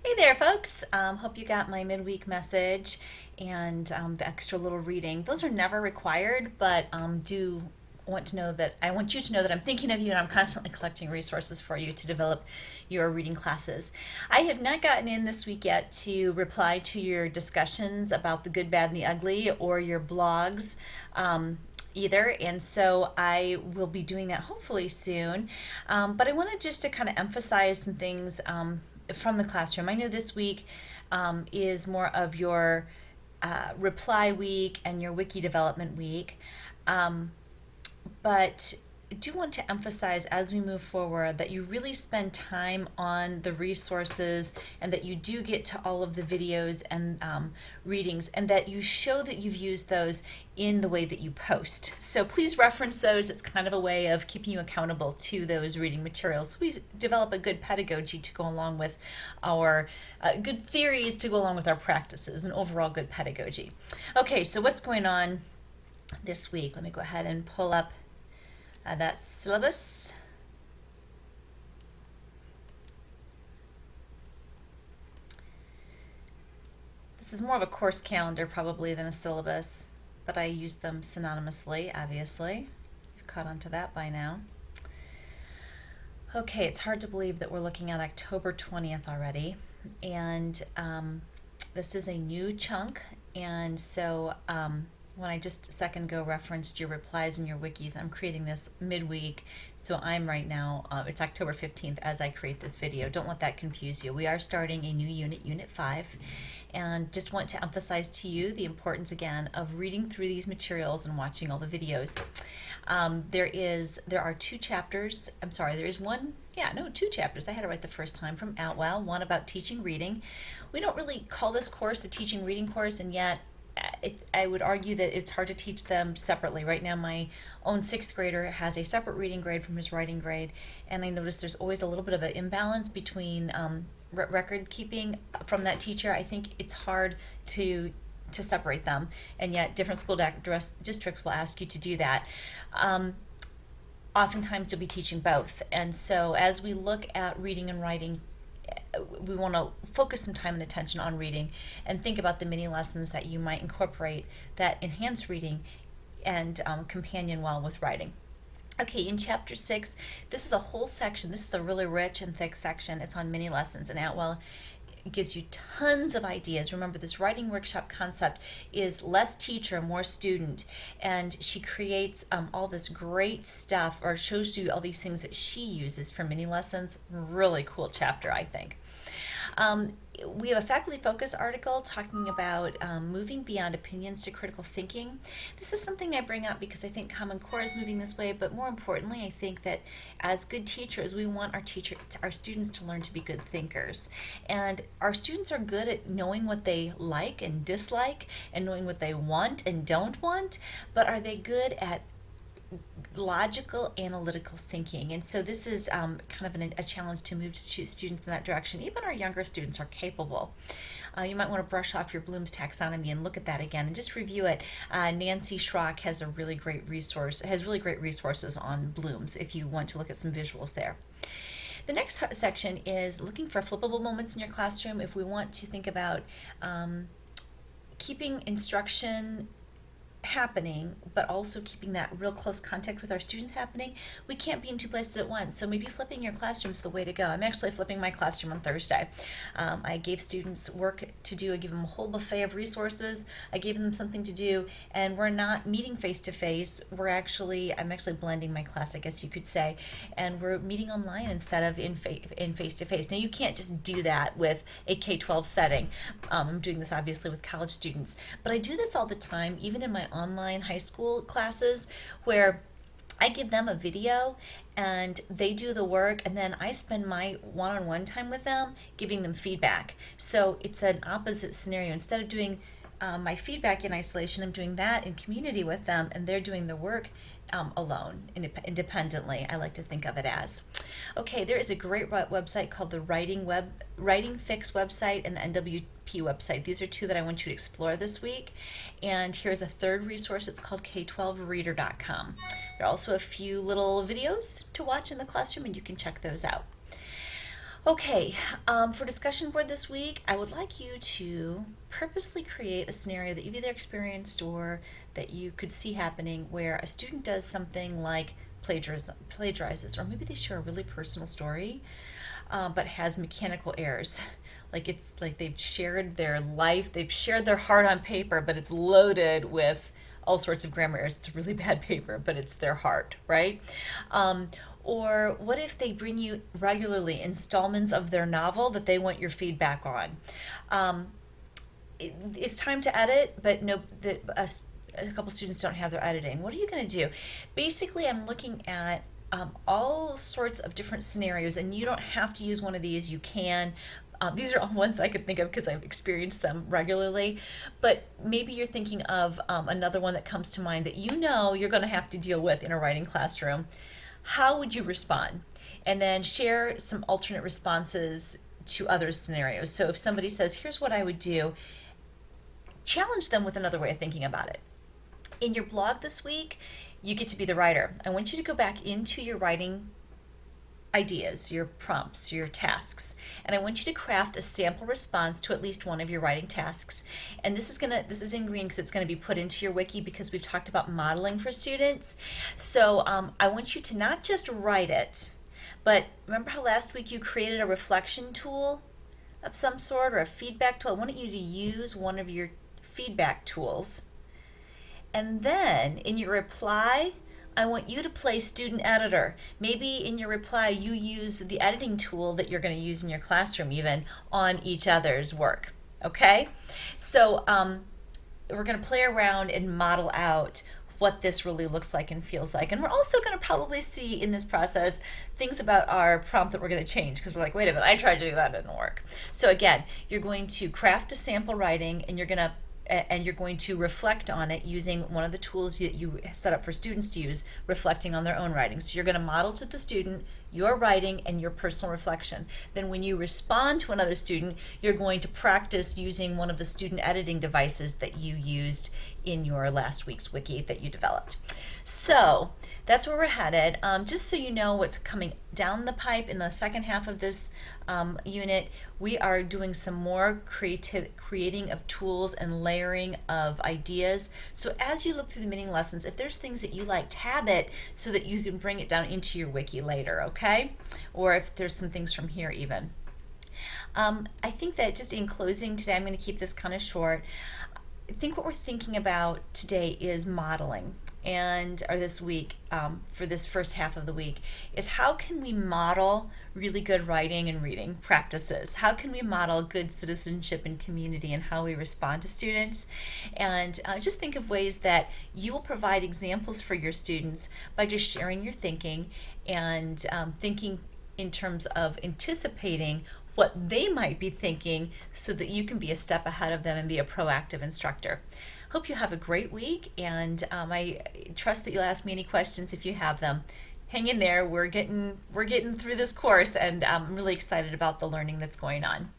Hey there, folks. Hope you got my midweek message and the extra little reading. Those are never required, but do want to know that I want you to know that I'm thinking of you and I'm constantly collecting resources for you to develop your reading classes. I have not gotten in this week yet to reply to your discussions about the good, bad, and the ugly or your blogs. Either, and so I will be doing that hopefully soon. But I wanted just to kind of emphasize some things from the classroom. I know this week is more of your reply week and your wiki development week. Um, but I do want to emphasize as we move forward that you really spend time on the resources and that you do get to all of the videos and readings and that you show that you've used those in the way that you post. So please reference those. It's kind of a way of keeping you accountable to those reading materials. So we develop a good pedagogy to go along with our good theories to go along with our practices and overall good pedagogy. Okay, so what's going on this week? Let me go ahead and pull up that syllabus. This is more of a course calendar probably than a syllabus, but I use them synonymously, obviously. You've caught on to that by now. Okay, it's hard to believe that we're looking at October 20th already, and this is a new chunk, and so when I just a second ago referenced your replies and your wikis, I'm creating this midweek. So I'm right now, it's October 15th as I create this video. Don't let that confuse you. We are starting a new unit, Unit 5, and just want to emphasize to you the importance again of reading through these materials and watching all the videos. There are two chapters. I'm sorry, there is one. Yeah, no, two chapters. I had it right the first time from Outwell. One about teaching reading. We don't really call this course a teaching reading course, and yet I would argue that it's hard to teach them separately. Right now, my own sixth grader has a separate reading grade from his writing grade, and I notice there's always a little bit of an imbalance between record keeping from that teacher. I think it's hard to separate them, and yet different school districts will ask you to do that. Oftentimes, you'll be teaching both, and so as we look at reading and writing, we want to focus some time and attention on reading and think about the mini lessons that you might incorporate that enhance reading and companion well with writing. Okay, in chapter 6, this is a whole section. This is a really rich and thick section. It's on mini lessons, and Outwell gives you tons of ideas. Remember, this writing workshop concept is less teacher, more student, and she creates all this great stuff or shows you all these things that she uses for mini lessons. Really cool chapter, I think. Um, we have a faculty focus article talking about moving beyond opinions to critical thinking. This is something I bring up because I think Common Core is moving this way, but more importantly, I think that as good teachers, we want our students to learn to be good thinkers. And our students are good at knowing what they like and dislike and knowing what they want and don't want, but are they good at logical analytical thinking? And so this is kind of a challenge to move students in that direction. Even our younger students are capable. You might want to brush off your Bloom's taxonomy and look at that again and just review it. Nancy Schrock has really great resources on Bloom's if you want to look at some visuals there. The next section is looking for flippable moments in your classroom. If we want to think about keeping instruction happening, but also keeping that real close contact with our students happening, we can't be in two places at once. So maybe flipping your classroom is the way to go. I'm actually flipping my classroom on Thursday. I gave students work to do. I gave them a whole buffet of resources. I gave them something to do, and we're not meeting face to face. I'm actually blending my class, I guess you could say, and we're meeting online instead of in face to face. Now you can't just do that with a K-12 setting. I'm doing this obviously with college students, but I do this all the time, even in my online high school classes, where I give them a video and they do the work, and then I spend my one-on-one time with them giving them feedback. So it's an opposite scenario. Instead of doing my feedback in isolation, I'm doing that in community with them, and they're doing the work alone, independently. I like to think of it as. Okay, there is a great website called the Writing Fix website and the NWP website. These are two that I want you to explore this week. And here's a third resource. It's called K12reader.com. There are also a few little videos to watch in the classroom, and you can check those out. Okay, for discussion board this week, I would like you to purposely create a scenario that you've either experienced or that you could see happening where a student does something like plagiarizes, or maybe they share a really personal story, but has mechanical errors. Like it's like they've shared their life, they've shared their heart on paper, but it's loaded with all sorts of grammar errors. It's really bad paper, but it's their heart, right? Um, or what if they bring you regularly installments of their novel that they want your feedback on? Um, it's time to edit, but no, a couple students don't have their editing. What are you going to do? Basically, I'm looking at all sorts of different scenarios, and you don't have to use one of these. You can. These are all ones that I could think of because I've experienced them regularly. But maybe you're thinking of another one that comes to mind that you know you're going to have to deal with in a writing classroom. How would you respond? And then share some alternate responses to other scenarios. So if somebody says, here's what I would do, challenge them with another way of thinking about it. In your blog this week, you get to be the writer. I want you to go back into your writing ideas, your prompts, your tasks, and I want you to craft a sample response to at least one of your writing tasks. And this is in green because it's gonna be put into your wiki because we've talked about modeling for students. So I want you to not just write it, but remember how last week you created a reflection tool of some sort or a feedback tool? I want you to use one of your feedback tools, and then in your reply, I want you to play student editor. Maybe in your reply, you use the editing tool that you're going to use in your classroom, even on each other's work. Okay? So we're going to play around and model out what this really looks like and feels like. And we're also going to probably see in this process things about our prompt that we're going to change because we're like, wait a minute, I tried to do that, it didn't work. So again, you're going to craft a sample writing and you're going to reflect on it using one of the tools that you set up for students to use, reflecting on their own writing. So you're going to model to the student your writing and your personal reflection. Then when you respond to another student, you're going to practice using one of the student editing devices that you used in your last week's wiki that you developed. So that's where we're headed. Just so you know what's coming down the pipe in the second half of this unit, we are doing some more creating of tools and layering of ideas. So as you look through the mini lessons, if there's things that you like, tab it so that you can bring it down into your wiki later, okay? Or if there's some things from here even. I think that just in closing today, I'm going to keep this kind of short. I think what we're thinking about today is modeling, or this week, for this first half of the week, is how can we model really good writing and reading practices? How can we model good citizenship and community and how we respond to students? And just think of ways that you will provide examples for your students by just sharing your thinking and thinking in terms of anticipating what they might be thinking so that you can be a step ahead of them and be a proactive instructor. Hope you have a great week, and I trust that you'll ask me any questions if you have them. Hang in there, we're getting through this course, and I'm really excited about the learning that's going on.